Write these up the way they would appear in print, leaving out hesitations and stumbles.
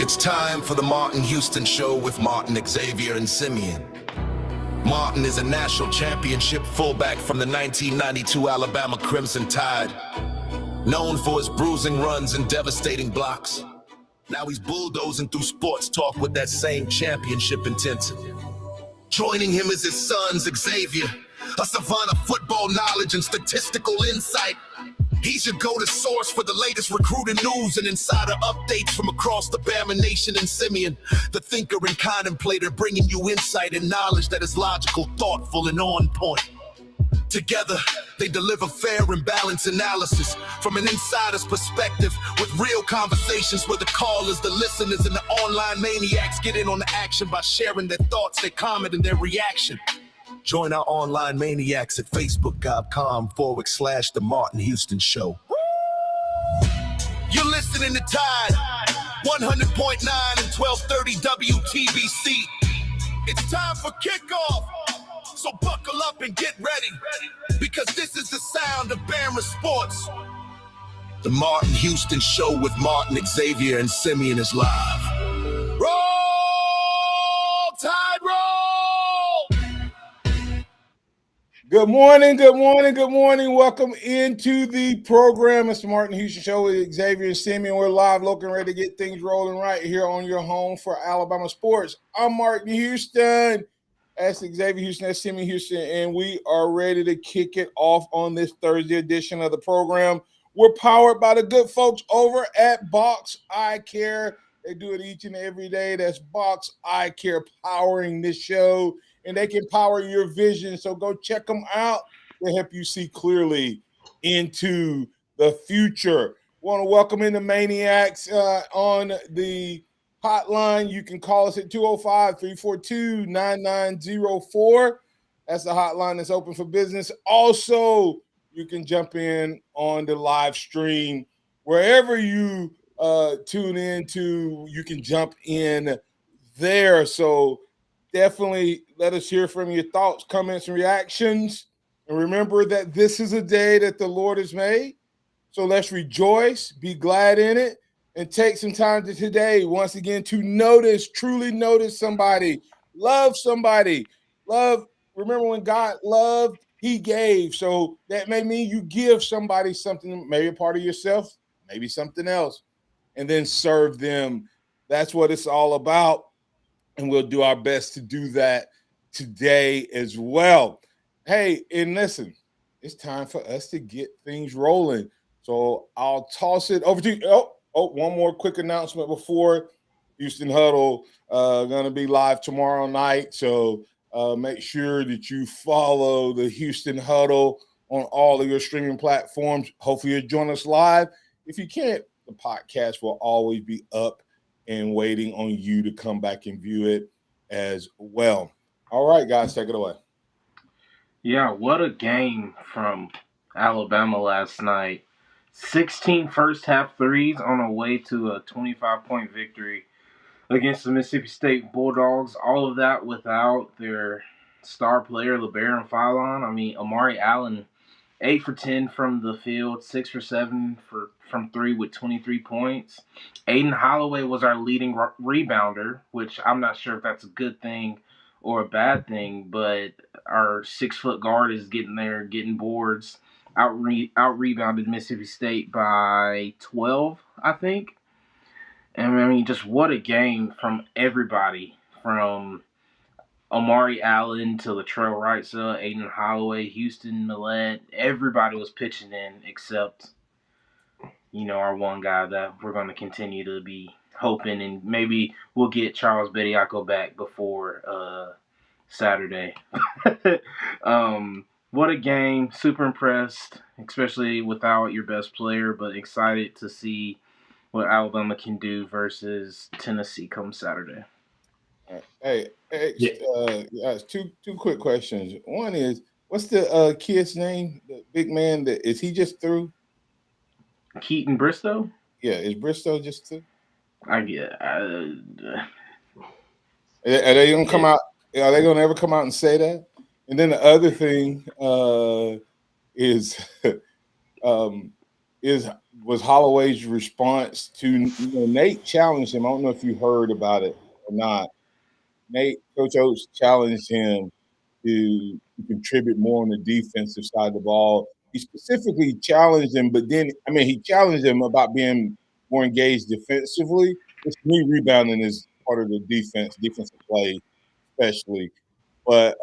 It's time for the Martin Houston Show with Martin, Xavier, and Simeon. Martin is a national championship fullback from the 1992 Alabama Crimson Tide, known for his bruising runs and devastating blocks. Now he's bulldozing through sports talk with that same championship intensity. Joining him is his son, Xavier, a savant of football knowledge and statistical insight. He's your go-to source for the latest recruiting news and insider updates from across the Bama Nation. And Simeon, the thinker and contemplator, bringing you insight and knowledge that is logical, thoughtful, and on point. Together, they deliver fair and balanced analysis from an insider's perspective with real conversations where the callers, the listeners, and the online maniacs get in on the action by sharing their thoughts, their comment, and their reaction. Join our online maniacs at facebook.com/The Martin Houston Show. You're listening to Tide 100.9 and 1230 WTBC. It's time for kickoff. So buckle up and get ready, because this is the sound of Bama sports. The Martin Houston Show with Martin, Xavier, and Simeon is live. Roll, Tide, roll! Good morning, good morning, good morning. Welcome into the program. It's the Martin Houston Show with Xavier and Simeon. We're live, looking ready to get things rolling right here on your home for Alabama sports. I'm Martin Houston. That's Xavier Houston, that's Simeon Houston, and we are ready to kick it off on this Thursday edition of the program. We're powered by the good folks over at Box Eye Care. They do it each and every day. That's Box Eye Care powering this show, and they can power your vision. So go check them out. They help you see clearly into the future. Want to welcome in the Maniacs on the hotline. You can call us at 205-342-9904. That's the hotline that's open for business. Also, you can jump in on the live stream. Wherever you tune in to, you can jump in there. So definitely let us hear from your thoughts, comments, and reactions. And remember that this is a day that the Lord has made. So let's rejoice, be glad in it, and take some time to today, once again, to notice, truly notice somebody, love somebody. Love, remember when God loved, he gave. So that may mean you give somebody something, maybe a part of yourself, maybe something else, and then serve them. That's what it's all about. And we'll do our best to do that today as well. Hey, and listen, it's time for us to get things rolling. So I'll toss it over to you. Oh, one more quick announcement before Houston Huddle. Going to be live tomorrow night. So make sure that you follow the Houston Huddle on all of your streaming platforms. Hopefully you'll join us live. If you can't, the podcast will always be up and waiting on you to come back and view it as well. All right, guys, take it away. Yeah, what a game from Alabama last night. 16 first half threes on a way to a 25-point victory against the Mississippi State Bulldogs. All of that without their star player, LeBaron Philon. I mean, Amari Allen, 8 for 10 from the field, 6 for 7 from 3 with 23 points. Aiden Holloway was our leading rebounder, which I'm not sure if that's a good thing or a bad thing, but our 6-foot guard is getting there, getting boards. Out-rebounded Mississippi State by 12, I think. And I mean, just what a game from everybody, from Amari Allen to Latrell Wrightsell, Aiden Holloway, Houston Millett. Everybody was pitching in except, our one guy that we're going to continue to be hoping, and maybe we'll get Charles Bediako back before Saturday. What a game. Super impressed, especially without your best player, but excited to see what Alabama can do versus Tennessee come Saturday. Hey, two quick questions. One is, what's the kid's name? The big man, is he just through? Keaton Bristow? Yeah, is Bristow just through? I get. Are they gonna come out? Are they gonna ever come out and say that? And then the other thing is, is was Holloway's response to Nate challenged him. I don't know if you heard about it or not. Nate, Coach Oates challenged him to contribute more on the defensive side of the ball. He specifically challenged him, but then he challenged him about being more engaged defensively. Which to me, rebounding is part of the defensive play, especially. But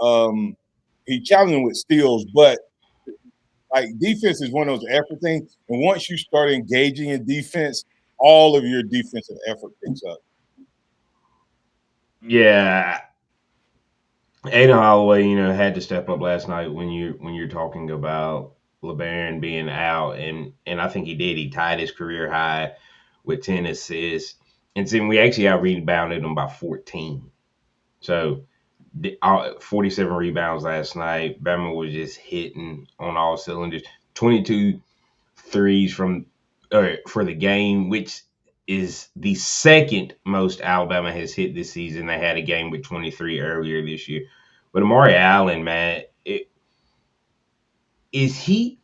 he challenged him with steals. But like defense is one of those effort things, and once you start engaging in defense, all of your defensive effort picks up. Yeah, Aiden Holloway, had to step up last night when you're talking about LeBaron being out, and I think he did. He tied his career high with 10 assists, and then we actually out rebounded him by 14. So 47 rebounds last night. Bama was just hitting on all cylinders. 22 threes for the game, which is the second most Alabama has hit this season. They had a game with 23 earlier this year. But Amari Allen, man, is he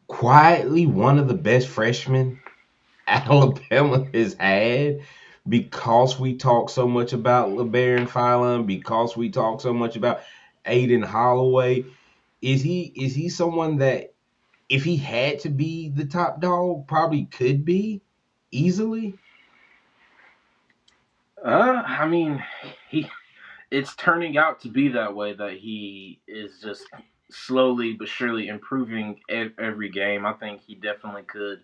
quietly one of the best freshmen Alabama has had? Because we talk so much about LeBaron Philon, because we talk so much about Aiden Holloway, is he someone that, if he had to be the top dog, probably could be easily? I mean, he it's turning out to be that way, that he is just slowly but surely improving every game. I think he definitely could.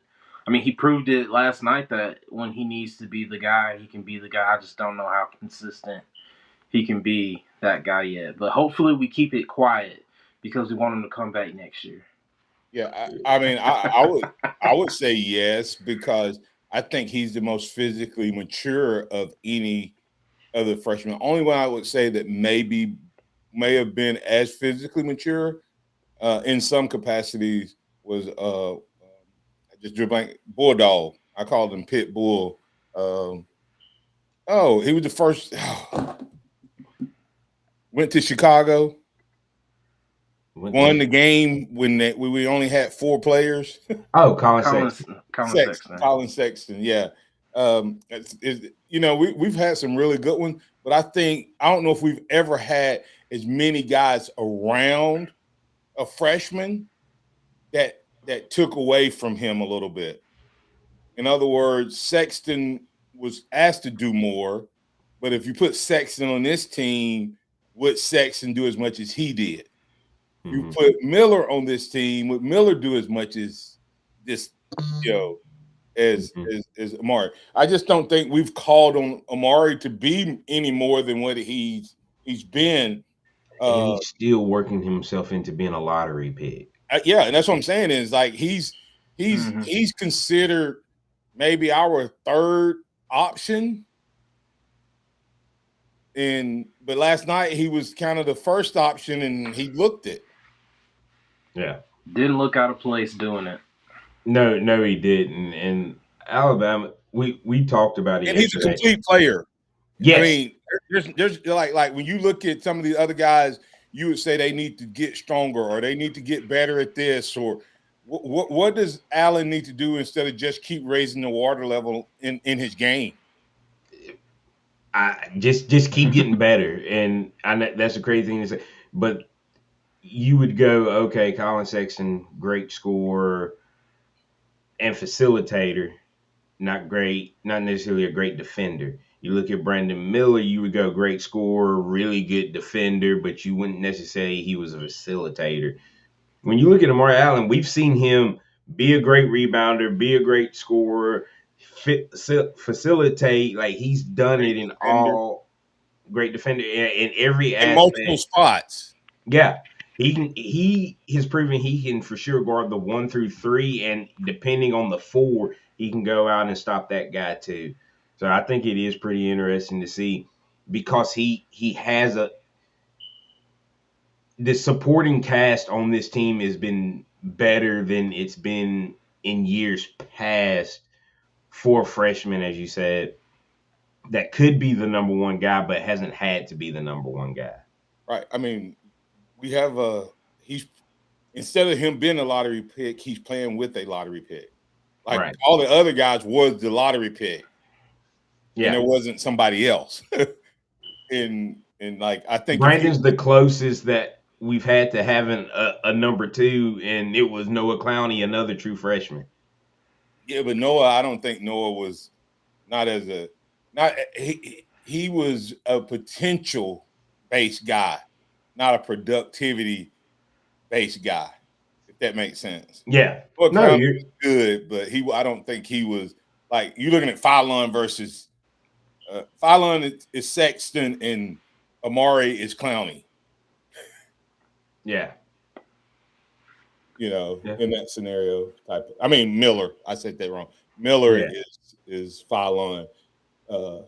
I mean, he proved it last night that when he needs to be the guy, he can be the guy. I just don't know how consistent he can be that guy yet. But hopefully, we keep it quiet because we want him to come back next year. Yeah, I would say yes because I think he's the most physically mature of any other freshmen. Only one I would say that maybe may have been as physically mature in some capacities was I just drew a blank Bulldog. I called him Pit Bull. Um, oh, he was the first. Went to Chicago, won the game when we only had four players. Oh, Colin Colin, Sexton. Colin Sexton. Colin Sexton, yeah. We've had some really good ones, but I don't know if we've ever had as many guys around a freshman that took away from him a little bit. In other words, Sexton was asked to do more, but if you put Sexton on this team, would Sexton do as much as he did? You Mm-hmm. put Miller on this team, would Miller do as much as this, you know, as Mm-hmm. as Amari? I just don't think we've called on Amari to be any more than what he's been. And Uh, he's still working himself into being a lottery pick. yeah, and that's what I'm saying is like he's Hmm. he's considered maybe our third option. But last night he was kind of the first option, and he looked it. Yeah. Didn't look out of place doing it. No, no, he didn't. And Alabama, we talked about it And he's a yesterday. complete player. I Yes. mean, there's like when you look at some of the other guys, you would say they need to get stronger or they need to get better at this or what does Allen need to do instead of just keep raising the water level in his game? I just keep getting better. And I know that's a crazy thing to say. But you would go, okay, Colin Sexton, great scorer and facilitator, not great, not necessarily a great defender. You look at Brandon Miller, you would go great scorer, really good defender, but you wouldn't necessarily say he was a facilitator. When you look at Amari Allen, we've seen him be a great rebounder, be a great scorer, facilitate. Like he's done Great it in defender all, great defender in every in multiple aspect. spots. Yeah. He has proven he can for sure guard the 1 through 3, and depending on the 4, he can go out and stop that guy too. So I think it is pretty interesting to see because he has the supporting cast on this team has been better than it's been in years past for freshmen, as you said, that could be the number one guy, but hasn't had to be the number one guy. Right. I mean, we have he's instead of him being a lottery pick, he's playing with a lottery pick. Like Right. all the other guys was the lottery pick, and Yeah. there wasn't somebody else. and like I think if he Brandon's the closest that we've had to having a number two, and it was Noah Clowney, another true freshman. yeah, but Noah, I don't think Noah was not as a not he was a potential based guy, not a productivity based guy. If that makes sense. Yeah. Noah No, Clowney you're. was good, but I don't think he was like you looking at Fallon versus Fallon is Sexton and Amari is Clowney. Yeah. You know, Yeah. in that scenario type. I mean Miller. I said that wrong. Miller Yeah. is Fallon. Uh,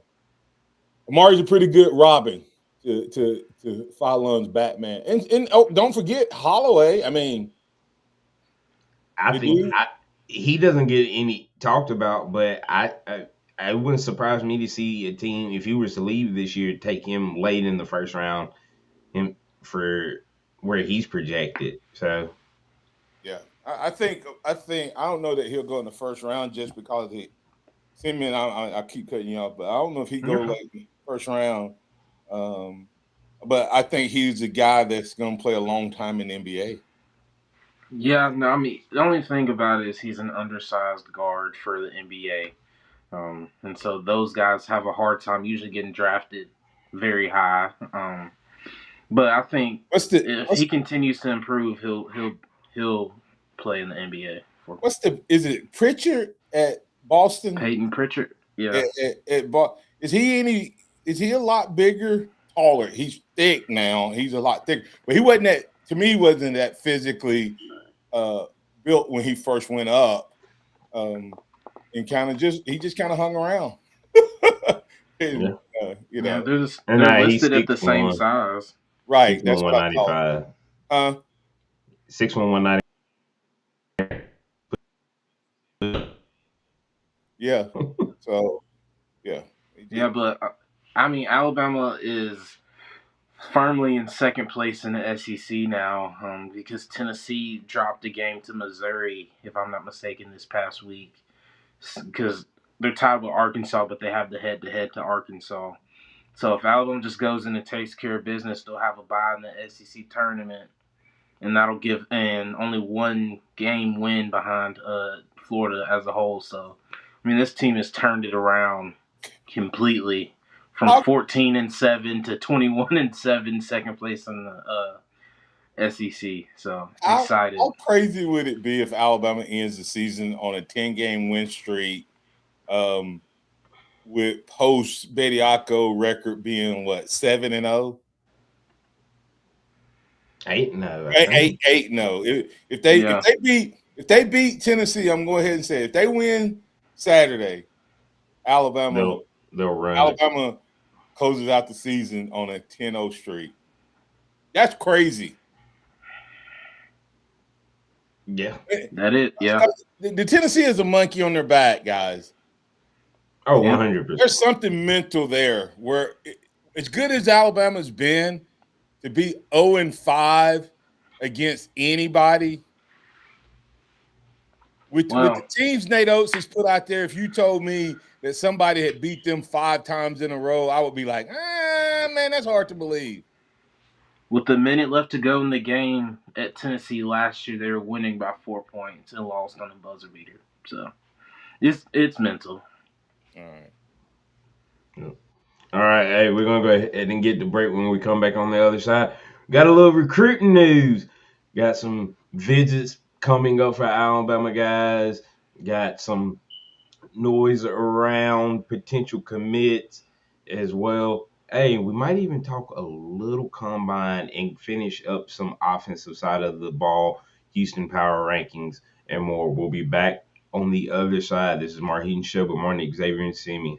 Amari's a pretty good Robin to Fallon's Batman. And oh, don't forget Holloway. I mean, I the think dude. he doesn't get any talked about, but I wouldn't surprise me to see a team if he was to leave this year take him late in the first round, him for where he's projected. So Yeah, I think I don't know that he'll go in the first round just because he Simeon. I keep cutting you off, but I don't know if he You're go fine. like first round. Um, but I think he's a guy that's going to play a long time in the NBA. Yeah, no, I mean the only thing about it is he's an undersized guard for the NBA, and so those guys have a hard time usually getting drafted very high. But I think What's the if what's he continues to improve, he'll play in the NBA for what's the is it Pritchard at Boston? Peyton Pritchard. Yeah, Is he any? Is he a lot bigger, taller? He's thick now. He's a lot thicker, but he wasn't that. To me, wasn't that physically uh, built when he first went up, um, and he just kind of hung around, and yeah, you yeah, know, and they're he's listed at the six same one, size. right? six That's one what one I ninety thought. five, Huh? 6'1" 190. Yeah. So yeah, Yeah, but I mean Alabama is firmly in second place in the SEC now because Tennessee dropped a game to Missouri, if I'm not mistaken, this past week. Because they're tied with Arkansas, but they have the head-to-head to Arkansas. So if Alabama just goes in and takes care of business, they'll have a bye in the SEC tournament, and that'll give and only one game win behind Florida as a whole. So I mean, this team has turned it around completely from how 14-7 to 21-7, second place in the SEC. So excited. how crazy would it be if Alabama ends the season on a 10-game win streak? Um, with post Bediako record being what 7-0, 8-0, I eight think. eight no. Yeah. If they beat Tennessee, I'm going to go ahead and say if they win Saturday, Alabama They'll run it. Alabama closes out the season on a 10-0 streak. That's crazy. Yeah. That it. Yeah. The Tennessee is a monkey on their back, guys. Oh, Yeah. 100%. There's something mental there where as good as Alabama's been to be 0-5 against anybody with the Well, teams Nate Oates has put out there, if you told me that somebody had beat them 5 times in a row, I would be like, man, that's hard to believe. with the minute left to go in the game at Tennessee last year, they were winning by 4 points and lost on a buzzer beater. So it's mental. All right. All right, hey, we're gonna go ahead and get the break. When we come back on the other side, got a little recruiting news. Got some visits coming up for Alabama guys. Got some noise around potential commits as well. Hey, we might even talk a little combine and finish up some offensive side of the ball, Houston power rankings, and more. We'll be back on the other side. This is Marheaton Show. Good morning, Xavier and Simeon.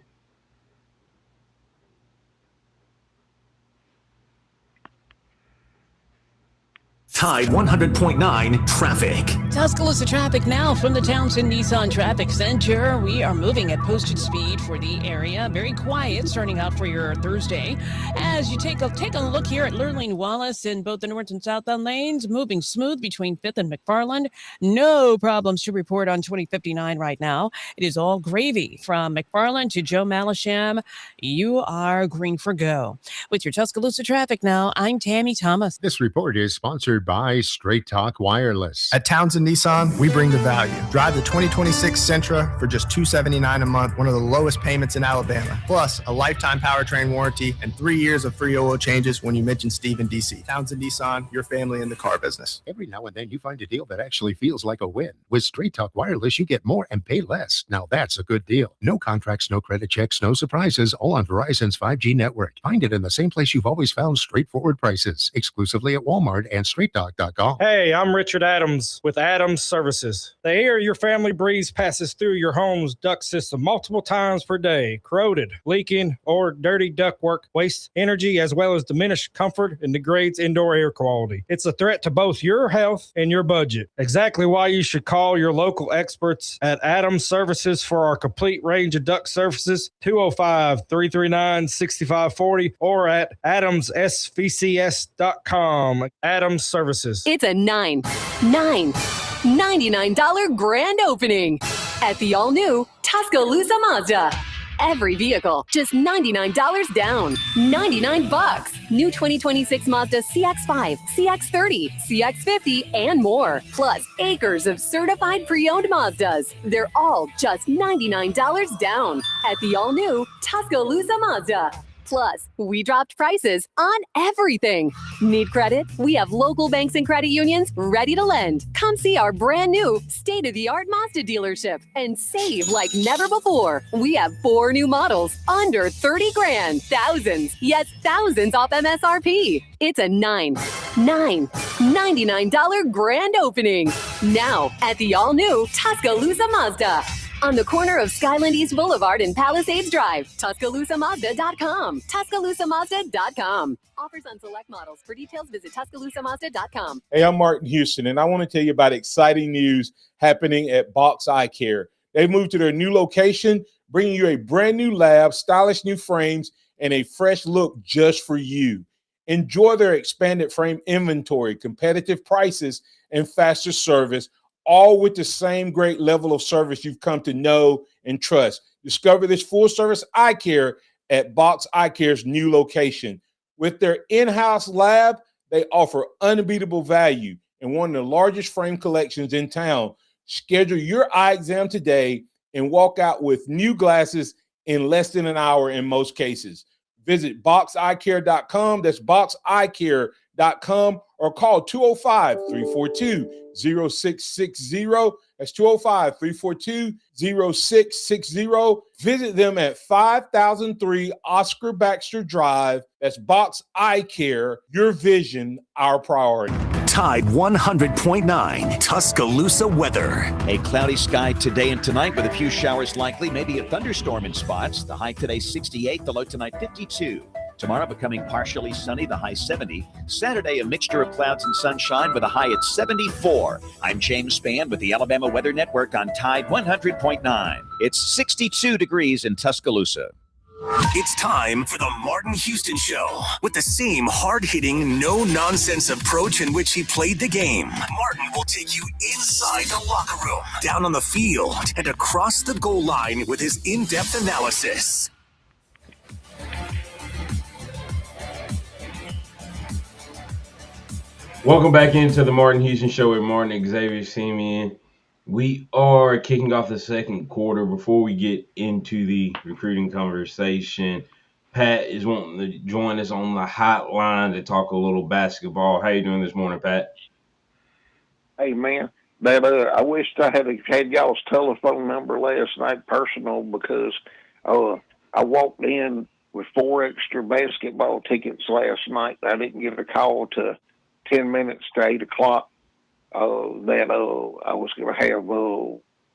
Tide 100.9 Traffic. Tuscaloosa traffic now from the Townsend Nissan Traffic Center. We are moving at posted speed for the area. Very quiet starting out for your Thursday. As you take a look here at Lurleen Wallace in both the north and southbound lanes, moving smooth between 5th and McFarland. No problems to report on 2059 right now. It is all gravy from McFarland to Joe Malisham. You are green for go. With your Tuscaloosa traffic now, I'm Tammy Thomas. This report is sponsored by Straight Talk Wireless. At Townsend Nissan, we bring the value. Drive the 2026 Sentra for just $279 a month, one of the lowest payments in Alabama. Plus, a lifetime powertrain warranty and 3 years of free oil changes when you mention Steve in DC. Townsend Nissan, your family in the car business. Every now and then you find a deal that actually feels like a win. With Straight Talk Wireless, you get more and pay less. Now that's a good deal. No contracts, no credit checks, no surprises, all on Verizon's 5G network. Find it in the same place you've always found straightforward prices, exclusively at Walmart and StraightTalk.com. Hey, I'm Richard Adams with Adams Services. The air your family breathes passes through your home's duct system multiple times per day. Corroded, leaking, or dirty ductwork wastes energy as well as diminished comfort and degrades indoor air quality. It's a threat to both your health and your budget. Exactly why you should call your local experts at Adams Services for our complete range of duct services, 205-339-6540 or at adamssvcs.com. Adams Services. It's a $99 grand opening at the all-new Tuscaloosa Mazda. Every vehicle, just $99 down. $99. New 2026 Mazda CX-5, CX-30, CX-50, and more. Plus, acres of certified pre-owned Mazdas. They're all just $99 down at the all-new Tuscaloosa Mazda. Plus, we dropped prices on everything. Need credit? We have local banks and credit unions ready to lend. Come see our brand new state-of-the-art Mazda dealership and save like never before. We have 4 new models under 30 grand. Thousands, yes, thousands off MSRP. It's a $99 grand opening. Now at the all-new Tuscaloosa Mazda. On the corner of Skyland East Boulevard and Palisades Drive. TuscaloosaMazda.com. TuscaloosaMazda.com. Offers on select models. For details, visit TuscaloosaMazda.com. Hey, I'm Martin Houston, and I want to tell you about exciting news happening at Box Eye Care. They've moved to their new location, bringing you a brand new lab, stylish new frames, and a fresh look just for you. Enjoy their expanded frame inventory, competitive prices, and faster service, all with the same great level of service you've come to know and trust. Discover this full-service eye care at Box Eye Care's new location. With their in-house lab, they offer unbeatable value and one of the largest frame collections in town. Schedule your eye exam today and walk out with new glasses in less than an hour in most cases. Visit boxeyecare.com. That's boxeyecare.com or call 205-342-0660. That's 205-342-0660. Visit them at 5003 Oscar Baxter Drive. That's Box Eye Care. Your vision, our priority. Tide 100.9 Tuscaloosa weather. A cloudy sky today and tonight with a few showers likely, maybe a thunderstorm in spots. The high today 68, the low tonight 52. Tomorrow becoming partially sunny, the high 70. Saturday, a mixture of clouds and sunshine with a high at 74. I'm James Spann with the Alabama Weather Network on Tide 100.9. It's 62 degrees in Tuscaloosa. It's time for the Martin Houston Show. With the same hard-hitting, no-nonsense approach in which he played the game, Martin will take you inside the locker room, down on the field, and across the goal line with his in-depth analysis. Welcome back into the Martin Houston Show with Martin Xavier Simeon. We are kicking off the second quarter. Before we get into the recruiting conversation, Pat is wanting to join us on the hotline to talk a little basketball. How you doing this morning, Pat? Hey, man. I wished I had y'all's telephone number last night personal because I walked in with 4 extra basketball tickets last night. I didn't get a call to 10 minutes to 8 o'clock that I was going to have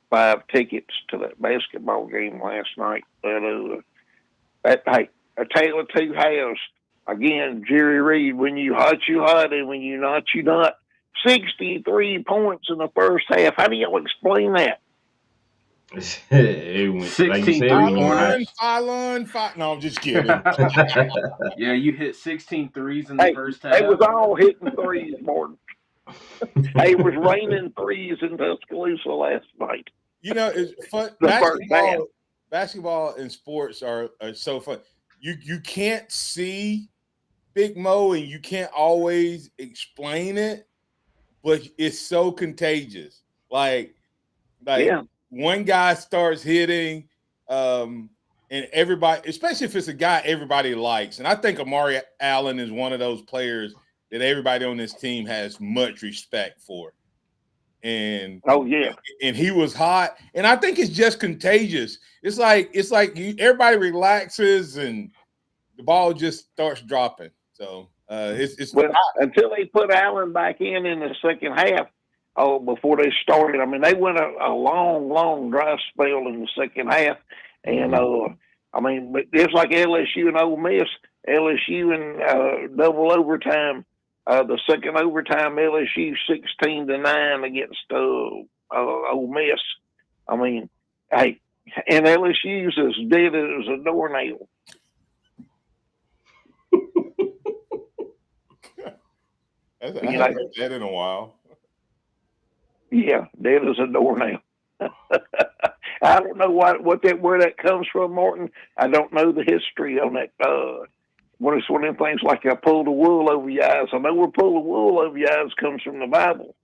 5 tickets to that basketball game last night. But hey, a tale of two halves. Again, Jerry Reed, when you hot, and when you not, you not. 63 points in the first half. How do y'all explain that? It went, like you 16 said, we went high. pointers. No, I'm just kidding. Yeah, you hit 16 threes in the Hey, first they was half. all hitting threes, Martin. Hey, it was raining threes in Tuscaloosa last night. It's fun. The first half. Basketball and sports are so fun. You can't see Big Mo and you can't always explain it, but it's so contagious. Like Yeah. one guy starts hitting, and everybody, especially if it's a guy everybody likes, and I think Amari Allen is one of those players that everybody on this team has much respect for. And Oh yeah, and he was hot, and I think it's just contagious. It's like everybody relaxes and the ball just starts dropping. So it's well, until they put Allen back in the second half. Oh, before they started, I mean, they went a long dry spell in the second half, and I mean, but just like LSU and Ole Miss, LSU in double overtime. The second overtime, LSU 16-9 against Ole Miss. I mean, hey, and LSU's as dead as a doornail. I haven't heard that in a while. Yeah, dead as a doornail. I don't know where that comes from, Martin. I don't know the history on that. When it's one of them things like I pull the wool over your eyes. I know where pull the wool over your eyes comes from the Bible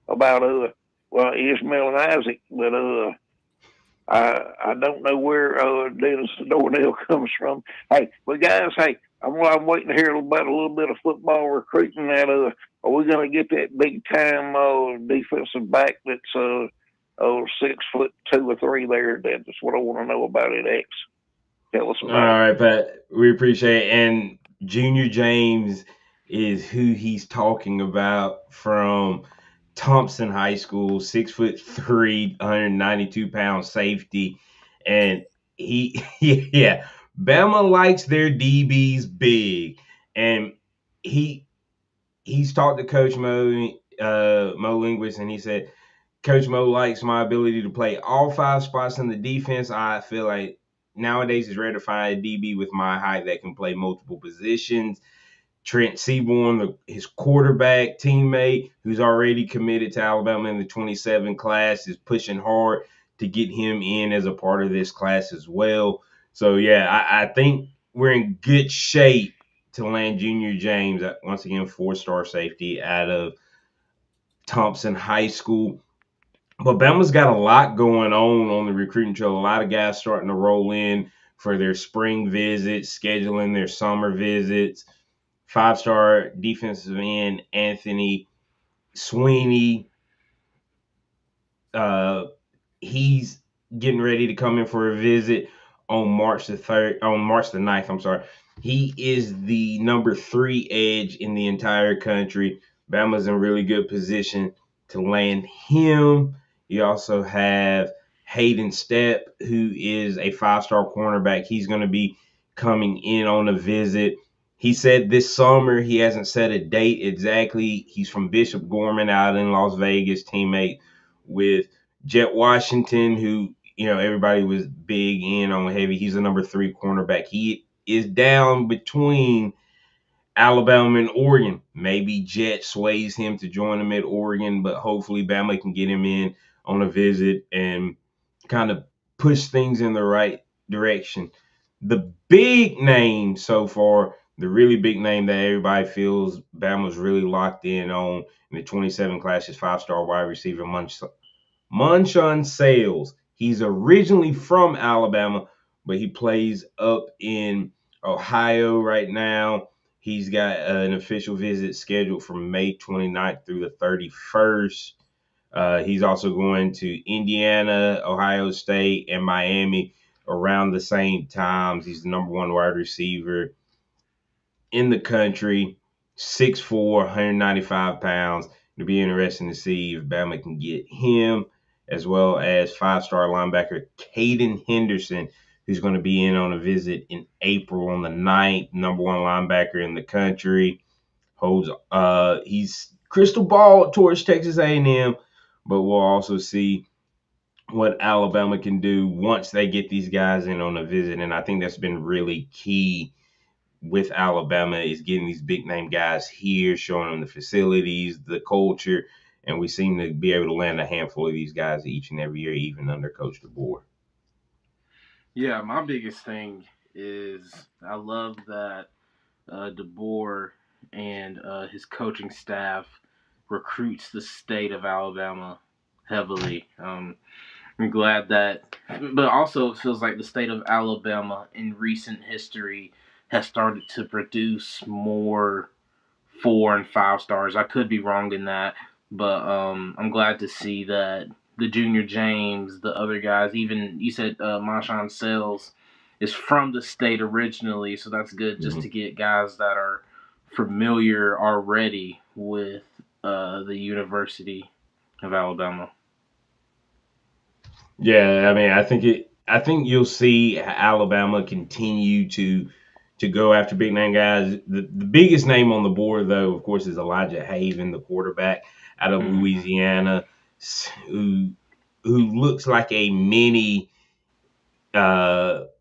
about Ishmael and Isaac, but I don't know where dead as a doornail comes from. Hey, but guys, I'm waiting to hear about a little bit of football recruiting. That are we going to get that big time defensive back that's 6'2" or 3 there? That's what I want to know about it. X, tell us about it. All right, Pat, we appreciate it. And Junior James is who he's talking about from Thompson High School, 6'3", 192-pound safety, and yeah, Bama likes their DBs big, and he's talked to Coach Mo Linguist, and he said, Coach Mo likes my ability to play all 5 spots in the defense. I feel like nowadays it's rare to find a DB with my height that can play multiple positions. Trent Seaborn, his quarterback teammate, who's already committed to Alabama in the 27 class, is pushing hard to get him in as a part of this class as well. So, yeah, I think we're in good shape to land Junior James, once again, 4-star safety out of Thompson High School. But Bama's got a lot going on the recruiting trail. A lot of guys starting to roll in for their spring visits, scheduling their summer visits. 5-star defensive end Anthony Sweeney. He's getting ready to come in for a visit on March the 9th. I'm sorry. He is the number 3 edge in the entire country. Bama's in really good position to land him. You also have Hayden Stepp, who is a 5-star cornerback. He's going to be coming in on a visit. He said this summer, he hasn't set a date exactly. He's from Bishop Gorman out in Las Vegas, teammate with Jet Washington, who, everybody was big in on heavy. He's a number 3 cornerback. He is down between Alabama and Oregon. Maybe Jet sways him to join him at Oregon, but hopefully Bama can get him in on a visit and kind of push things in the right direction. The big name so far, the really big name that everybody feels Bama's really locked in on in the 27 class is 5-star wide receiver Munshawn Sales. He's originally from Alabama, but he plays up in Ohio right now. He's got an official visit scheduled from May 29th through the 31st. He's also going to Indiana, Ohio State, and Miami around the same times. He's the number 1 wide receiver in the country, 6'4", 195 pounds. It'll be interesting to see if Bama can get him, as well as 5-star linebacker Caden Henderson, who's going to be in on a visit in April on the 9th, number 1 linebacker in the country. He's crystal ball towards Texas A&M, but we'll also see what Alabama can do once they get these guys in on a visit. And I think that's been really key with Alabama is getting these big name guys here, showing them the facilities, the culture, and we seem to be able to land a handful of these guys each and every year, even under Coach DeBoer. Yeah, my biggest thing is I love that DeBoer and his coaching staff recruits the state of Alabama heavily. I'm glad that, but also it feels like the state of Alabama in recent history has started to produce more 4 and 5 stars. I could be wrong in that, but I'm glad to see that the Junior James, the other guys, even you said Marshawn Sales is from the state originally, so that's good just to get guys that are familiar already with the University of Alabama. Yeah, I mean, I think you'll see Alabama continue to go after big name guys. The biggest name on the board, though, of course, is Elijah Haven, the quarterback out of Louisiana, who looks like a mini Austin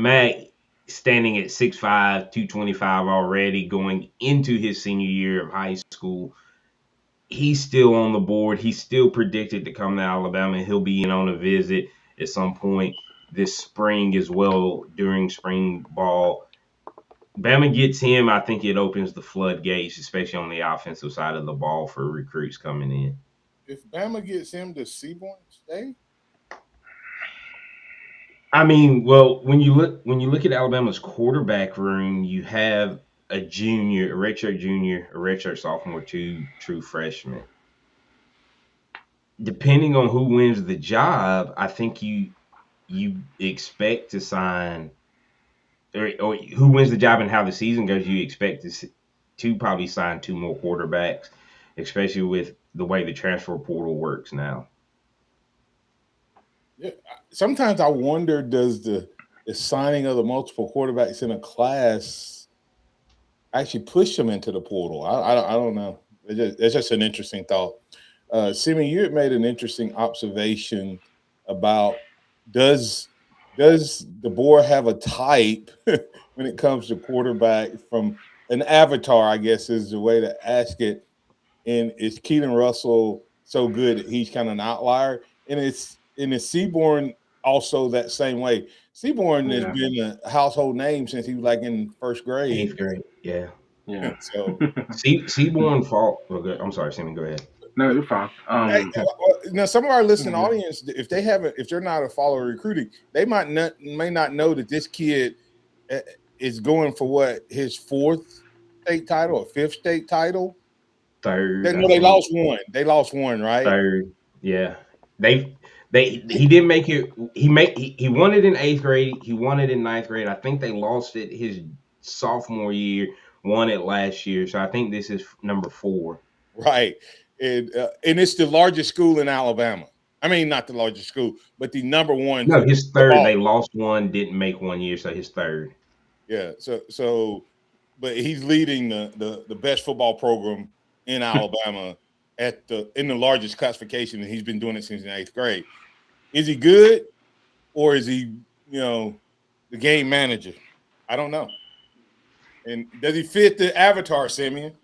Mack, standing at 6'5", 225 already, going into his senior year of high school. He's still on the board. He's still predicted to come to Alabama. He'll be in on a visit at some point this spring as well during spring ball. Bama gets him. I think it opens the floodgates, especially on the offensive side of the ball for recruits coming in. If Bama gets him, does Seaborn stay? I mean, well, when you look at Alabama's quarterback room, you have a junior, a redshirt sophomore, two true freshmen. Depending on who wins the job, I think you expect to sign, or who wins the job and how the season goes, you expect to probably sign 2 more quarterbacks, especially with the way the transfer portal works now. Yeah, sometimes I wonder, does the signing of the multiple quarterbacks in a class actually push them into the portal? I don't know. It's just an interesting thought. Simi, you had made an interesting observation about does the board have a type when it comes to quarterback from an avatar, I guess is the way to ask it. And is Keelan Russell so good that he's kind of an outlier? And it's Seaborn also that same way. Seaborn has been a household name since he was like in first grade. 8th grade, yeah. So Seaborn fault. I'm sorry, Sammy, go ahead. No, you're fine. Now, some of our listening audience, if they're not a follower recruiting, they may not know that this kid is going for what, his 4th state title or 5th state title. 3rd. They lost one. They lost one, right? 3rd. Yeah. He didn't make it. He won it in 8th grade. He won it in 9th grade. I think they lost it his sophomore year. Won it last year. So I think this is number 4. Right. And it's the largest school in Alabama. I mean, not the largest school, but the number one. No, his 3rd. They lost one, didn't make 1 year, so his 3rd. Yeah. So, but he's leading the best football program in Alabama in the largest classification, and he's been doing it since the 8th grade. Is he good, or is he, the game manager? I don't know. And does he fit the avatar, Simeon?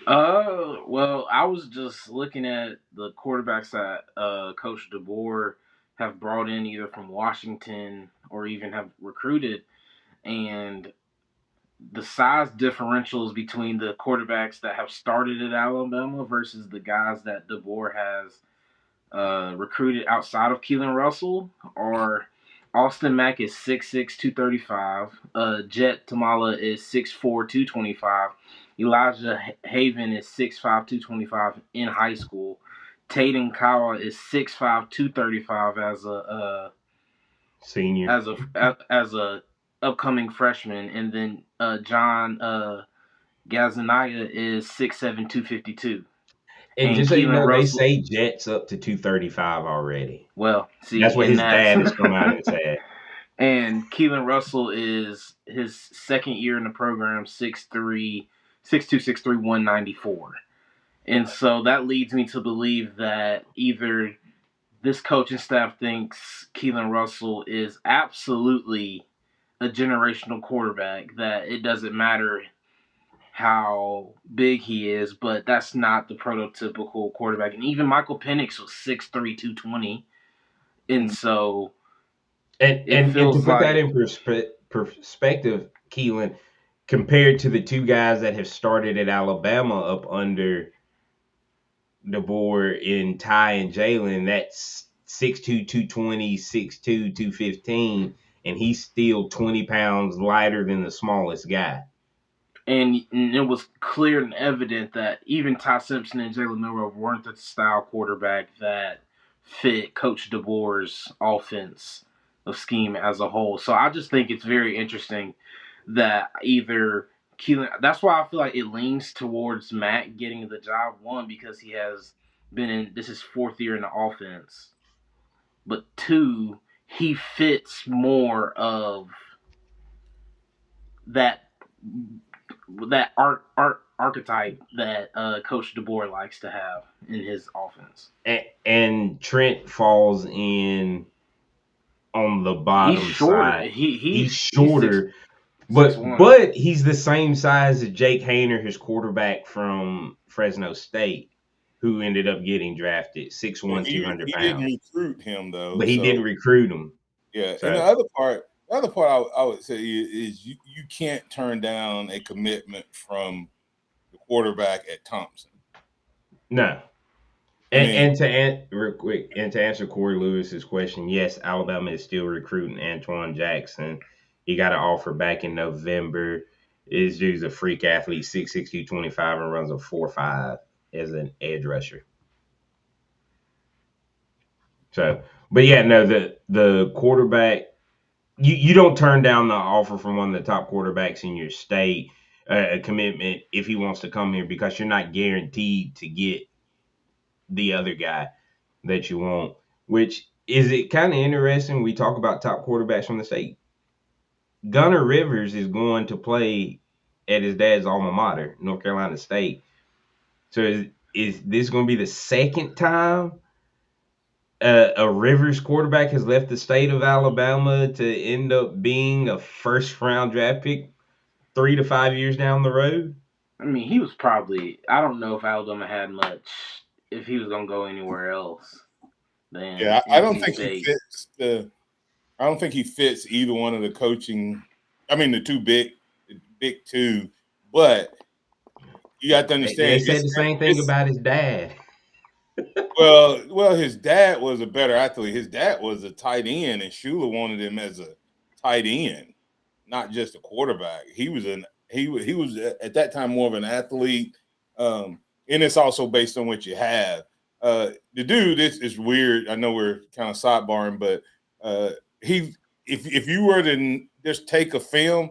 Well, I was just looking at the quarterbacks that Coach DeBoer have brought in either from Washington or even have recruited, and the size differentials between the quarterbacks that have started at Alabama versus the guys that DeBoer has recruited outside of Keelan Russell are Austin Mack is 6'6", 235. Jet Tamala is 6'4", 225. Elijah Haven is 6'5", 225 in high school. Tatum Kawa is 6'5", 235 as a senior, as a upcoming freshman, and then John Gazanaya is 6'7", 252. And just so you know, they say Jet's up to 235 already. Well, see, that's what his dad has come out and said. And Keelan Russell is his second year in the program, 6'2", 6'3", 194. And so that leads me to believe that either this coaching staff thinks Keelan Russell is absolutely a generational quarterback, that it doesn't matter how big he is, but that's not the prototypical quarterback. And even Michael Penix was 6'3", 220. And so and to feels put that like in perspective, Keelan, compared to the two guys that have started at Alabama up under DeBoer in Ty and Jalen, that's 6'2", 220, 6'2", 215, and he's still 20 pounds lighter than the smallest guy. and it was clear and evident that even Ty Simpson and Jalen Milroe weren't the style quarterback that fit Coach DeBoer's offense of scheme as a whole. So I just think it's very interesting that either Keelan. That's why I feel like it leans towards Matt getting the job. One, because he has been in this is fourth year in the offense, but two, he fits more of that archetype that Coach DeBoer likes to have in his offense. And Trent falls in on the bottom He's shorter. side. He's shorter, but he's the same size as Jake Hayner, his quarterback from Fresno State, who ended up getting drafted 6'1", 200 pounds. He didn't recruit him though, but he didn't recruit him. Yeah, So. and the other part I would say is you can't turn down a commitment from the quarterback at Thompson. No. And to answer Corey Lewis's question, yes, Alabama is still recruiting Antoine Jackson. He got an offer back in November. This dude's a freak athlete, 6'6", 225, and runs a 4.5 as an edge rusher. So, but yeah, no, the quarterback, you don't turn down the offer from one of the top quarterbacks in your state, a commitment if he wants to come here, because you're not guaranteed to get the other guy that you want. Which is it kind of interesting. We talk about top quarterbacks from the state. Gunnar Rivers is going to play at his dad's alma mater, North Carolina State. So is this going to be the second time a Rivers quarterback has left the state of Alabama to end up being a first-round draft pick 3 to 5 years down the road? I mean, he was probably. I don't know if Alabama had much. If he was going to go anywhere else, than I don't NC think State. he fits I don't think he fits either one of the coaching. I mean, the big two. But you got to understand. They said the same thing about his dad. Well, his dad was a better athlete. His dad was a tight end, and Shula wanted him as a tight end, not just a quarterback. He was at that time more of an athlete, and it's also based on what you have. The dude, this is weird. I know we're kind of sidebarring, but if you were to just take a film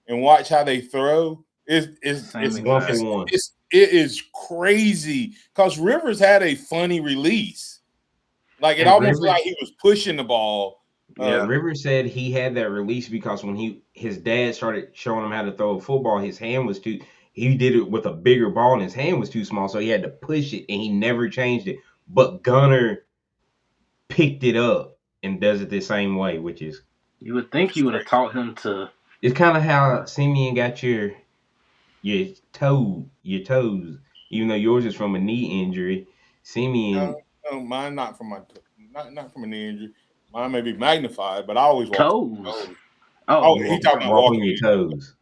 and watch how they throw, it's 1-for-1. It is crazy because Rivers had a funny release. Like it almost like he was pushing the ball. Rivers said he had that release because when his dad started showing him how to throw a football, his hand was too. He did it with a bigger ball and his hand was too small, so he had to push it, and he never changed it. But Gunnar picked it up and does it the same way, which is. You would think he would have taught him to. It's kind of how Simeon got your toes, even though yours is from a knee injury. Simeon, no, mine not from not from a knee injury. Mine may be magnified, but I always walk toes. Oh, he talking about walking your toes.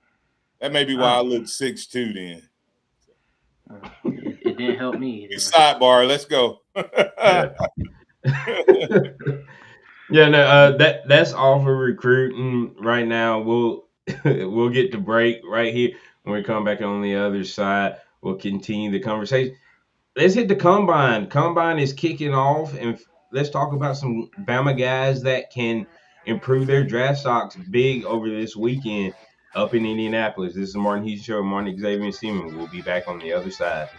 That may be why I look 6'2" then. It didn't help me. Sidebar, let's go. That's all for recruiting right now. We'll get to break right here. When we come back on the other side, we'll continue the conversation. Let's hit the combine. Combine is kicking off, and let's talk about some Bama guys that can improve their draft stocks big over this weekend up in Indianapolis. This is the Martin Houston Show. Martin, Xavier, and Seaman. We'll be back on the other side.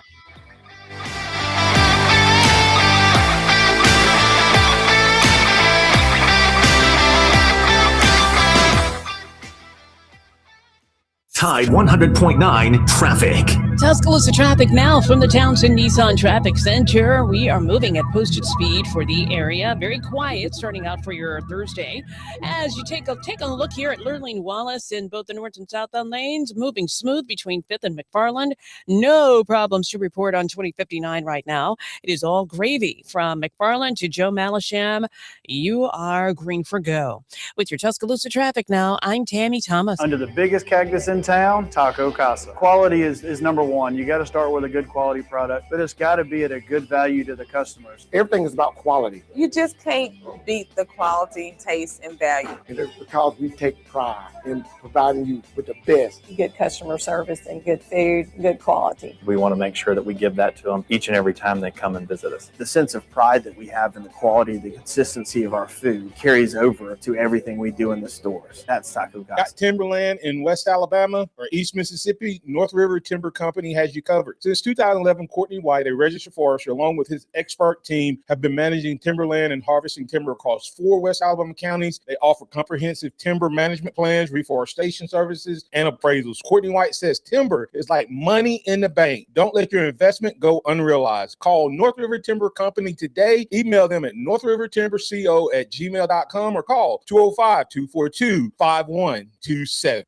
Tide 100.9 traffic. Tuscaloosa traffic now from the Townsend Nissan Traffic Center. We are moving at posted speed for the area. Very quiet starting out for your Thursday. As you take a look here at Lurleen Wallace in both the north and southbound lanes, moving smooth between 5th and McFarland. No problems to report on 2059 right now. It is all gravy from McFarland to Joe Malisham. You are green for go. With your Tuscaloosa traffic now, I'm Tammy Thomas. Under the biggest cactus in town, Taco Casa. Quality is number one. You got to start with a good quality product, but it's got to be at a good value to the customers. Everything is about quality. You just can't beat the quality, taste, and value. And it's because we take pride in providing you with the best. Good customer service and good food, good quality. We want to make sure that we give that to them each and every time they come and visit us. The sense of pride that we have in the quality, the consistency of our food carries over to everything we do in the stores. That's Taco Casa. Got timberland in West Alabama or East Mississippi? North River Timber Company has you covered. Since 2011, Courtney White, a registered forester, along with his expert team, have been managing timberland and harvesting timber across 4 West Alabama counties. They offer comprehensive timber management plans, reforestation services, and appraisals. Courtney White says timber is like money in the bank. Don't let your investment go unrealized. Call North River Timber Company today. Email them at northrivertimberco@gmail.com or call 205-242-5127.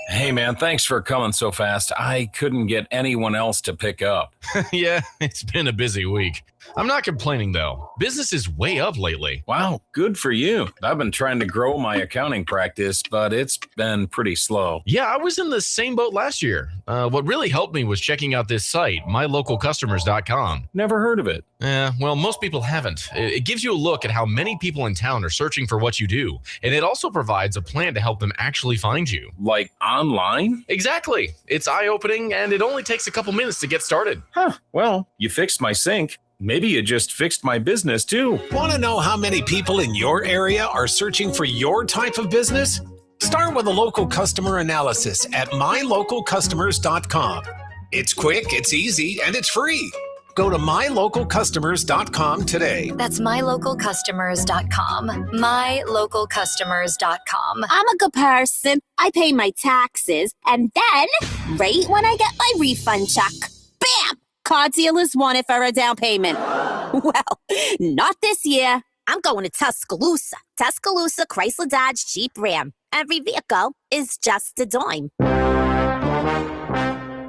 Hey, man, thanks for coming so fast. I couldn't get anyone else to pick up. Yeah, it's been a busy week. I'm not complaining, though. Business is way up lately. Wow, good for you. I've been trying to grow my accounting practice, but it's been pretty slow. Yeah, I was in the same boat last year. What really helped me was checking out this site, mylocalcustomers.com. Never heard of it. Well, most people haven't. It gives you a look at how many people in town are searching for what you do, and it also provides a plan to help them actually find you. Like online? Exactly. It's eye-opening, and it only takes a couple minutes to get started. Huh. Well, you fixed my sink. Maybe you just fixed my business, too. Want to know how many people in your area are searching for your type of business? Start with a local customer analysis at mylocalcustomers.com. It's quick, it's easy, and it's free. Go to mylocalcustomers.com today. That's mylocalcustomers.com. Mylocalcustomers.com. I'm a good person. I pay my taxes, and then, right when I get my refund check, bam! Car dealers want it for a down payment. Well, not this year. I'm going to Tuscaloosa. Tuscaloosa Chrysler Dodge Jeep Ram. Every vehicle is just a dime.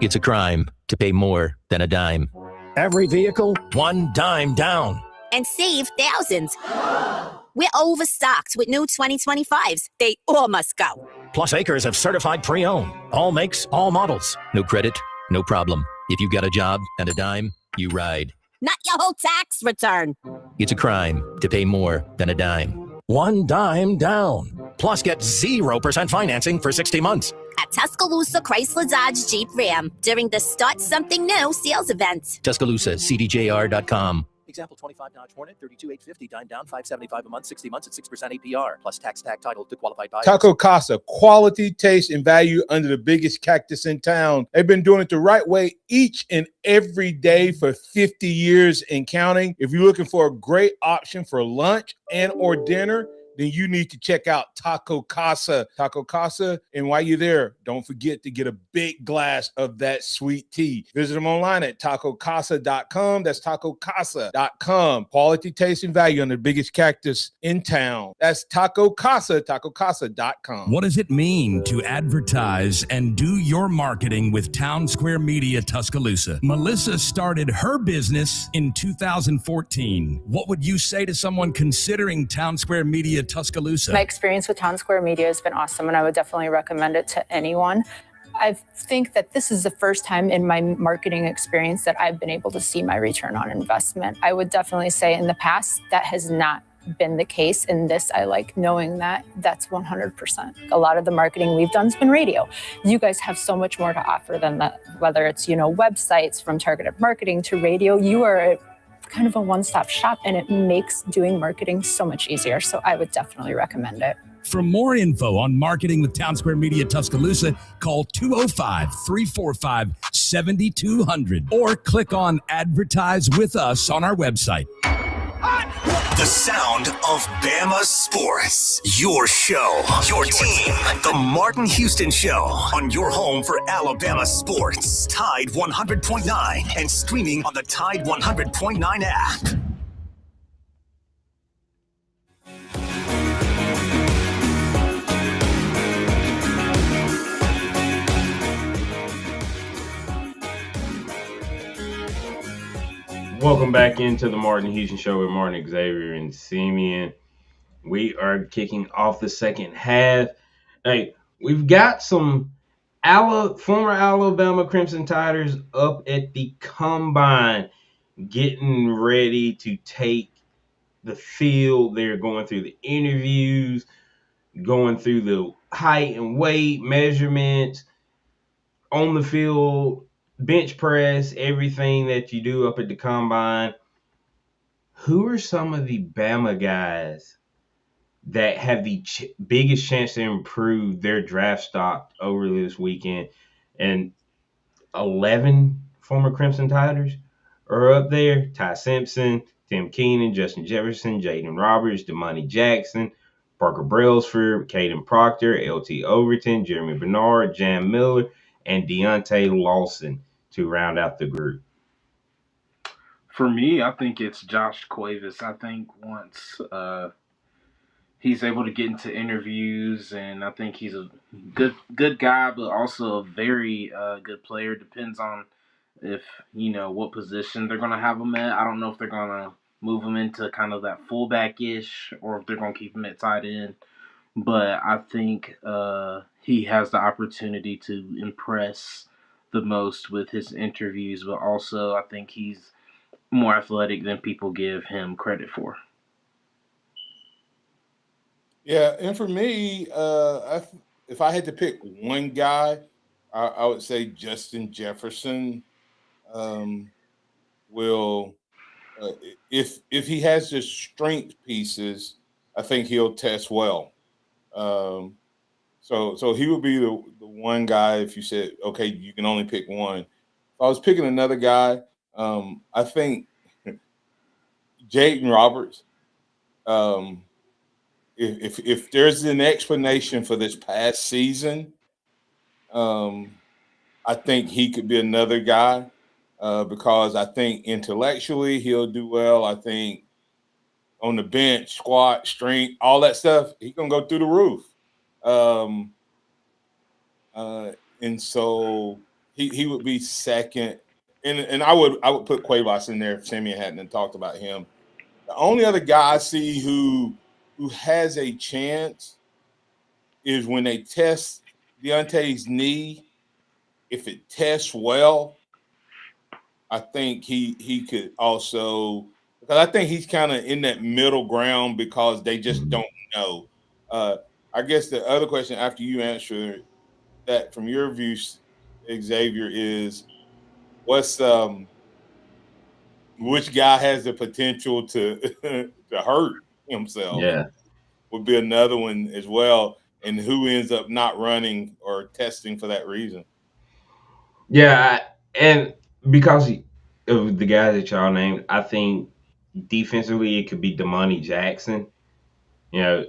It's a crime to pay more than a dime. Every vehicle, one dime down. And save thousands. We're overstocked with new 2025s. They all must go. Plus acres of certified pre-owned. All makes, all models. No credit, no problem. If you got a job and a dime, you ride. Not your whole tax return. It's a crime to pay more than a dime. One dime down. Plus get 0% financing for 60 months. At Tuscaloosa Chrysler Dodge Jeep Ram during the Start Something New sales event. Tuscaloosa, CDJR.com. Example, 25 Dodge Hornet, 32,850, dime down, $575 a month, 60 months at 6% APR, plus tax tag title to qualified buyers. Taco Casa, quality, taste, and value under the biggest cactus in town. They've been doing it the right way each and every day for 50 years and counting. If you're looking for a great option for lunch and or dinner, then you need to check out Taco Casa. Taco Casa, and while you're there, don't forget to get a big glass of that sweet tea. Visit them online at tacocasa.com. That's tacocasa.com. Quality, taste, and value on the biggest cactus in town. That's Taco Casa, tacocasa.com. What does it mean to advertise and do your marketing with Town Square Media Tuscaloosa? Melissa started her business in 2014. What would you say to someone considering Town Square Media Tuscaloosa? My experience with Town Square Media has been awesome, and I would definitely recommend it to anyone. I think that this is the first time in my marketing experience that I've been able to see my return on investment. I would definitely say in the past that has not been the case. In this, I like knowing that that's 100%. A lot of the marketing we've done has been radio. You guys have so much more to offer than that, whether it's, websites, from targeted marketing to radio. You are kind of a one-stop shop, and it makes doing marketing so much easier. So I would definitely recommend it. For more info on marketing with Town Square Media Tuscaloosa, call 205-345-7200 or click on Advertise with Us on our website. The sound of Bama sports. Your show, your team. The Martin Houston Show on your home for Alabama sports. Tide 100.9 and streaming on the Tide 100.9 app. Welcome back into the Martin Houston Show with Martin, Xavier, and Simeon. We are kicking off the second half. Hey, we've got some former Alabama Crimson Tiders up at the combine getting ready to take the field. They're going through the interviews, going through the height and weight measurements on the field, bench press, everything that you do up at the combine. Who are some of the Bama guys that have the biggest chance to improve their draft stock over this weekend? And 11 former Crimson Tiders are up there. Ty Simpson, Tim Keenan, Justin Jefferson, Jaden Roberts, Damani Jackson, Parker Brailsford, Caden Proctor, LT Overton, Jeremy Bernard, Jan Miller, and Deontay Lawson to round out the group. For me, I think it's Josh Cuevas. I think once he's able to get into interviews, and I think he's a good guy, but also a very good player. Depends on if what position they're gonna have him at. I don't know if they're gonna move him into kind of that fullback ish, or if they're gonna keep him at tight end. But I think he has the opportunity to impress the most with his interviews. But also, I think he's more athletic than people give him credit for. Yeah, and for me, if I had to pick one guy, I would say Justin Jefferson will, if he has the strength pieces, I think he'll test well. So he would be the one guy. If you said, okay, you can only pick one. If I was picking another guy, I think Jaden Roberts. If there's an explanation for this past season, I think he could be another guy because I think intellectually he'll do well. I think on the bench, squat, strength, all that stuff, he's gonna go through the roof. Um, and so he would be second, and I would put Cuevas in there if Sammy hadn't talked about him. The only other guy I see who has a chance is when they test Deontay's knee. If it tests well, I think he could also, because I think he's kind of in that middle ground because they just don't know. I guess the other question after you answer that from your view, Xavier, is what's which guy has the potential to to hurt himself? Yeah. Would be another one as well, and who ends up not running or testing for that reason. Yeah, and because of the guys that y'all named, I think defensively it could be Damani Jackson. You know,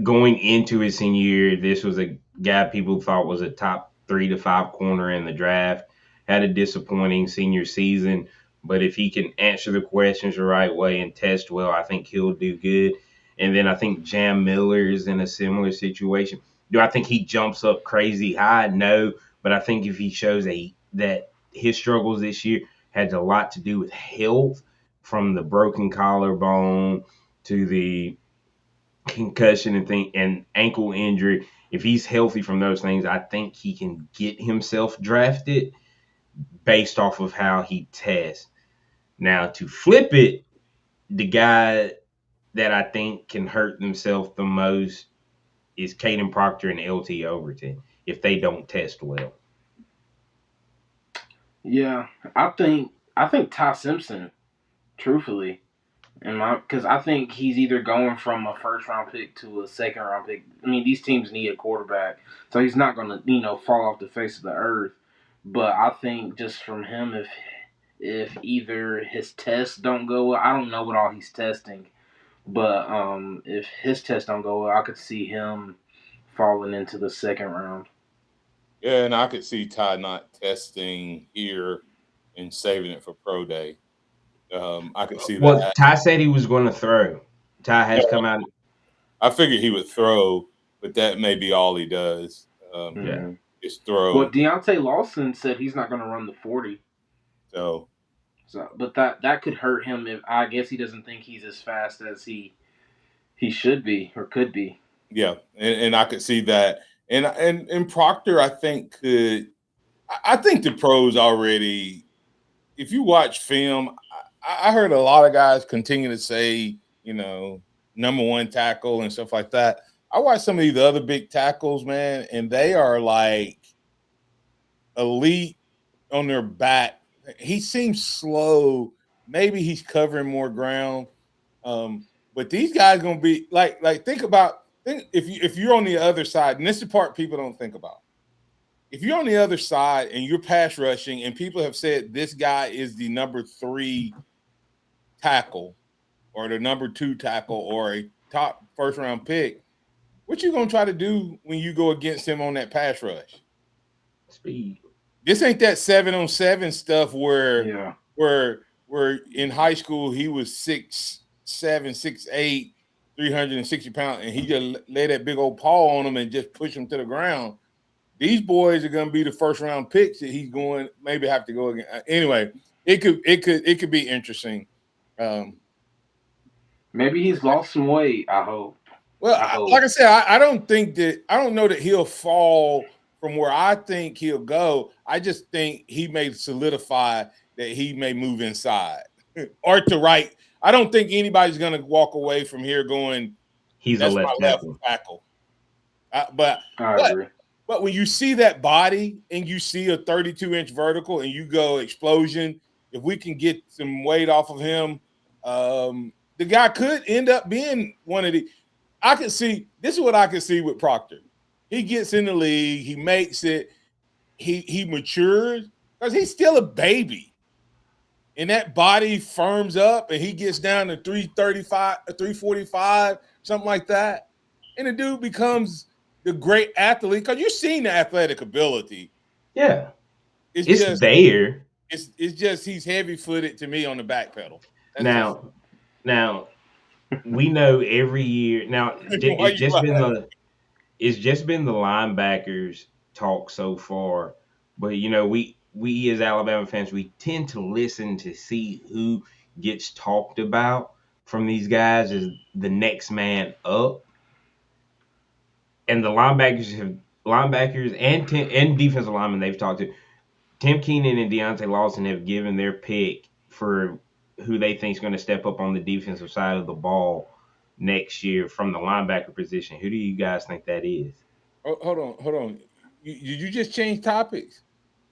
going into his senior year, this was a guy people thought was a top 3 to 5 corner in the draft. Had a disappointing senior season, but if he can answer the questions the right way and test well, I think he'll do good. And then I think Jam Miller is in a similar situation. Do I think he jumps up crazy high? No, but I think if he shows that his struggles this year had a lot to do with health, from the broken collarbone to the concussion and ankle injury. If he's healthy from those things, I think he can get himself drafted based off of how he tests. Now, to flip it, the guy that I think can hurt themselves the most is Caden Proctor and LT Overton if they don't test well. Yeah, I think Ty Simpson, truthfully, because I think he's either going from a first round pick to a second round pick. I mean, these teams need a quarterback, so he's not going to fall off the face of the earth. But I think just from him, if either his tests don't go well. I don't know what all he's testing, but if his tests don't go well, I could see him falling into the second round. Yeah, and I could see Ty not testing here and saving it for pro day. I could see Well, that. Ty said he was going to throw. Ty has come out. I figured he would throw, but that may be all he does. Yeah. Is throw. Well, Deontay Lawson said he's not going to run the 40. So, but that could hurt him if I guess he doesn't think he's as fast as he should be or could be. Yeah, and I could see that. And Proctor, I think I think the pros already. If you watch film, I heard a lot of guys continue to say, number one tackle and stuff like that. I watch some of these other big tackles, man, and they are like elite on their back. He seems slow. Maybe he's covering more ground. But these guys gonna be like think if you're on the other side, and this is the part people don't think about. If you're on the other side and you're pass rushing, and people have said this guy is the number 3 tackle or the number 2 tackle or a top first round pick, what you gonna try to do when you go against him on that pass rush? Speed. This ain't that 7-on-7 stuff where in high school he was 6'7", 6'8", 360 pounds, and he just lay that big old paw on him and just push him to the ground. These boys are going to be the first round picks that he's going maybe have to go again. Anyway, it could be interesting. Maybe he's lost some weight. I hope. Well, like I said, I don't know that he'll fall from where I think he'll go. I just think he may solidify that he may move inside or to right. I don't think anybody's going to walk away from here going, he's that's a left my tackle. left tackle. But I agree. But when you see that body and you see a 32-inch vertical and you go explosion, if we can get some weight off of him, the guy could end up being one of the. I could see this is what I could see with Proctor. He gets in the league, he makes it, he matures because he's still a baby. And that body firms up and he gets down to 335, 345, something like that. And the dude becomes the great athlete because you're seeing the athletic ability. Yeah. It's just there. It's just he's heavy-footed to me on the back pedal. Now we know every year. Now it's just been the linebackers talk so far, but we as Alabama fans, we tend to listen to see who gets talked about from these guys as the next man up. And the linebackers and defensive linemen they've talked to, Tim Keenan and Deontay Lawson have given their pick for who they think is going to step up on the defensive side of the ball next year from the linebacker position. Who do you guys think that is? Oh, hold on. Did you just change topics?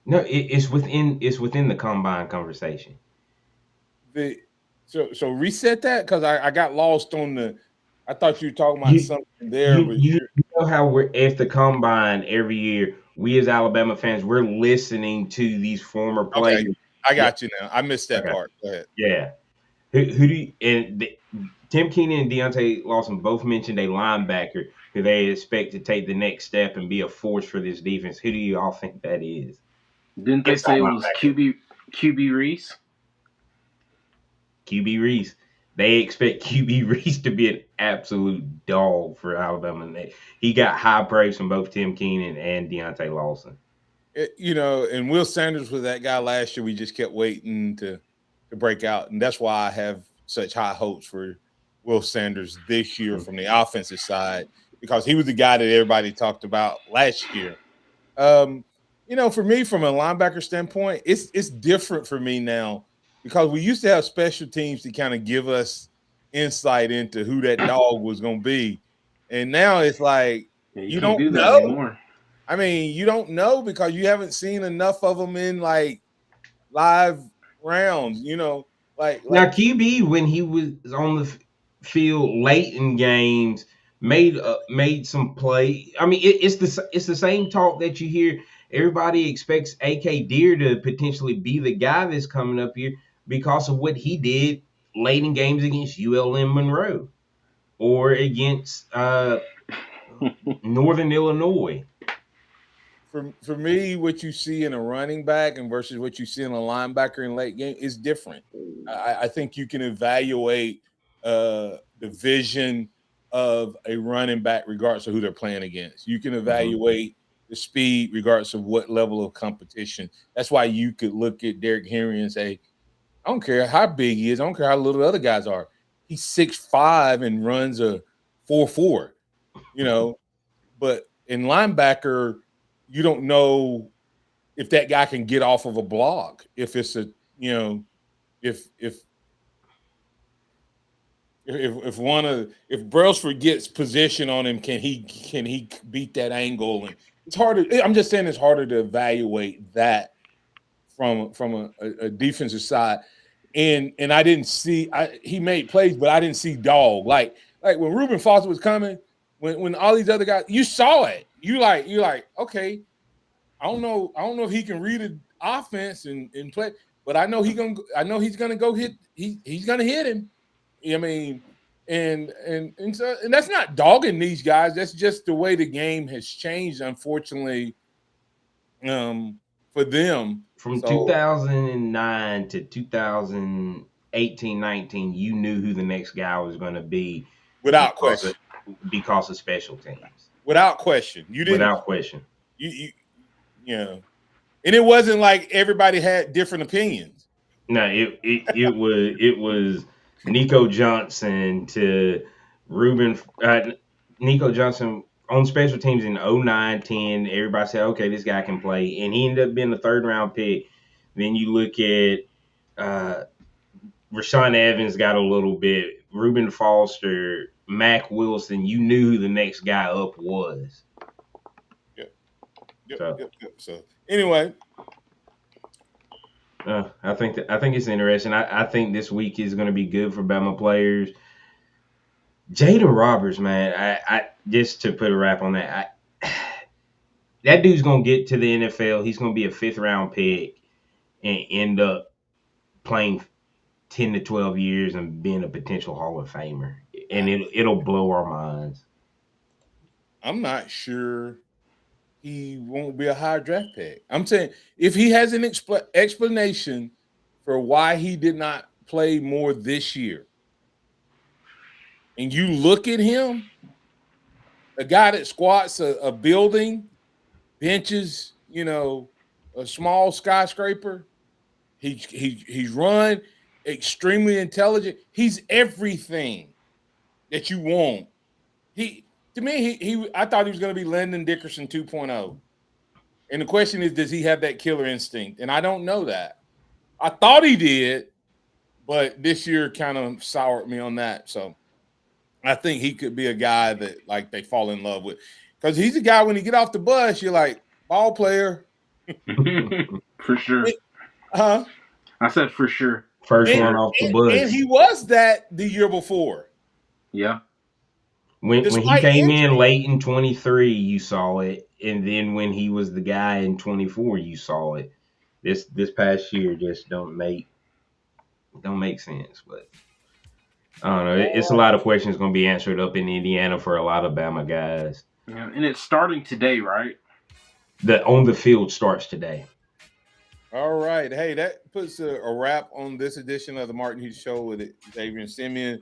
No, it's within the combine conversation. So reset that because I got lost on the. I thought you were talking about something there. You know how we're at the combine every year. We as Alabama fans, we're listening to these former players. Okay, I got you now. I missed that part. Go ahead. Yeah. Who do you Tim Keenan and Deontay Lawson both mentioned a linebacker who they expect to take the next step and be a force for this defense. Who do you all think that is? Didn't they say it was QB Reese? QB Reese. They expect QB Reese to be an absolute dog for Alabama. He got high praise from both Tim Keenan and Deontay Lawson. And Will Sanders was that guy last year. We just kept waiting to break out, and that's why I have such high hopes for Will Sanders this year from the offensive side because he was the guy that everybody talked about last year. For me, from a linebacker standpoint, it's different for me now. Because we used to have special teams to kind of give us insight into who that dog was going to be. And now it's like, you don't do that know. Anymore. I mean, you don't know because you haven't seen enough of them in like live rounds, Now, QB, when he was on the field late in games, made some play. I mean, it's the same talk that you hear everybody expects AK Deer to potentially be the guy that's coming up here because of what he did late in games against ULM Monroe or against Northern Illinois. For me, what you see in a running back and versus what you see in a linebacker in late game is different. I think you can evaluate the vision of a running back regardless of who they're playing against. You can evaluate the speed regardless of what level of competition. That's why you could look at Derrick Henry and say, I don't care how big he is. I don't care how little the other guys are. He's 6'5" and runs a 4.4, But in linebacker, you don't know if that guy can get off of a block. If it's a, if Brailsford gets position on him, can he beat that angle? And it's harder. I'm just saying it's harder to evaluate that from a defensive side. And I didn't see he made plays, but I didn't see dog. Like when Reuben Foster was coming, when all these other guys, you saw it. You're like, okay, I don't know if he can read an offense and play, but I know he's gonna go hit. He's gonna hit him. I mean, and that's not dogging these guys. That's just the way the game has changed, unfortunately, for them. From 2009 to 2018-19, you knew who the next guy was going to be without question because of special teams. Without question, you didn't. Without question, and it wasn't like everybody had different opinions. No, it was Nico Johnson to Reuben. Nico Johnson on special teams in 09-10. Everybody said, okay, this guy can play. And he ended up being a third-round pick. Then you look at Rashawn Evans got a little bit. Reuben Foster, Mac Wilson. You knew who the next guy up was. Yep. So anyway. I think it's interesting. I think this week is going to be good for Bama players. Jaden Roberts, man, I just to put a wrap on that, that dude's going to get to the NFL. He's going to be a 5th-round pick and end up playing 10 to 12 years and being a potential Hall of Famer. And it'll blow our minds. I'm not sure he won't be a high draft pick. I'm saying if he has an explanation for why he did not play more this year, and you look at him, a guy that squats a building, benches, a small skyscraper. He's run, extremely intelligent. He's everything that you want. I thought he was going to be Landon Dickerson 2.0. And the question is, does he have that killer instinct? And I don't know that. I thought he did, but this year kind of soured me on that. So I think he could be a guy that like they fall in love with. Because he's a guy when you get off the bus, you're like, ball player. For sure. Huh? I said for sure. First one off the bus. And he was that the year before. Yeah. When he came in late in 23, you saw it. And then when he was the guy in 24, you saw it. This past year just don't make sense. But I don't know. It's a lot of questions going to be answered up in Indiana for a lot of Bama guys. Yeah, and it's starting today, right? The on the field starts today. All right. Hey, that puts a wrap on this edition of the Martin Hughes Show with Xavier and Simeon.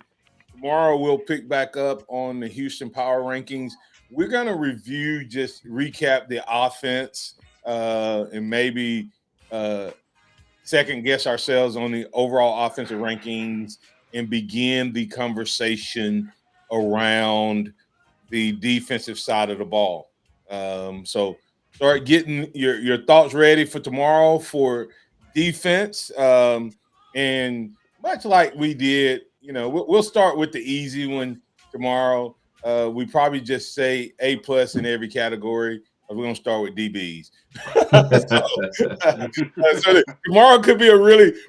Tomorrow we'll pick back up on the Houston Power Rankings. We're going to recap the offense and maybe second guess ourselves on the overall offensive rankings and begin the conversation around the defensive side of the ball. So start getting your thoughts ready for tomorrow for defense. And much like we did, we'll start with the easy one tomorrow. We probably just say A+ in every category. We're going to start with DBs. So tomorrow could be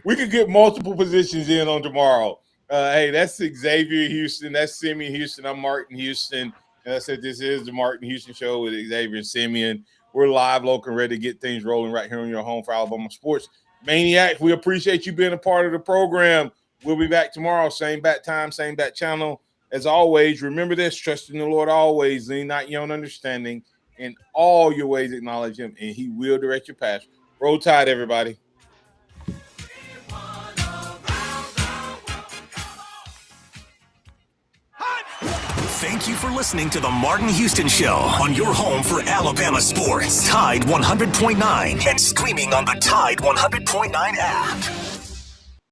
we could get multiple positions in on tomorrow. Hey, that's Xavier Houston. That's Simeon Houston. I'm Martin Houston. And I said, this is the Martin Houston Show with Xavier and Simeon. We're live, local, and ready to get things rolling right here on your home for Alabama Sports. Maniacs, we appreciate you being a part of the program. We'll be back tomorrow, same bat time, same bat channel. As always, remember this, trust in the Lord always, lean not your own understanding. In all your ways acknowledge him, and he will direct your path. Roll Tide, everybody. Thank you for listening to the Martin Houston Show on your home for Alabama sports. Tide 100.9 and streaming on the Tide 100.9 app.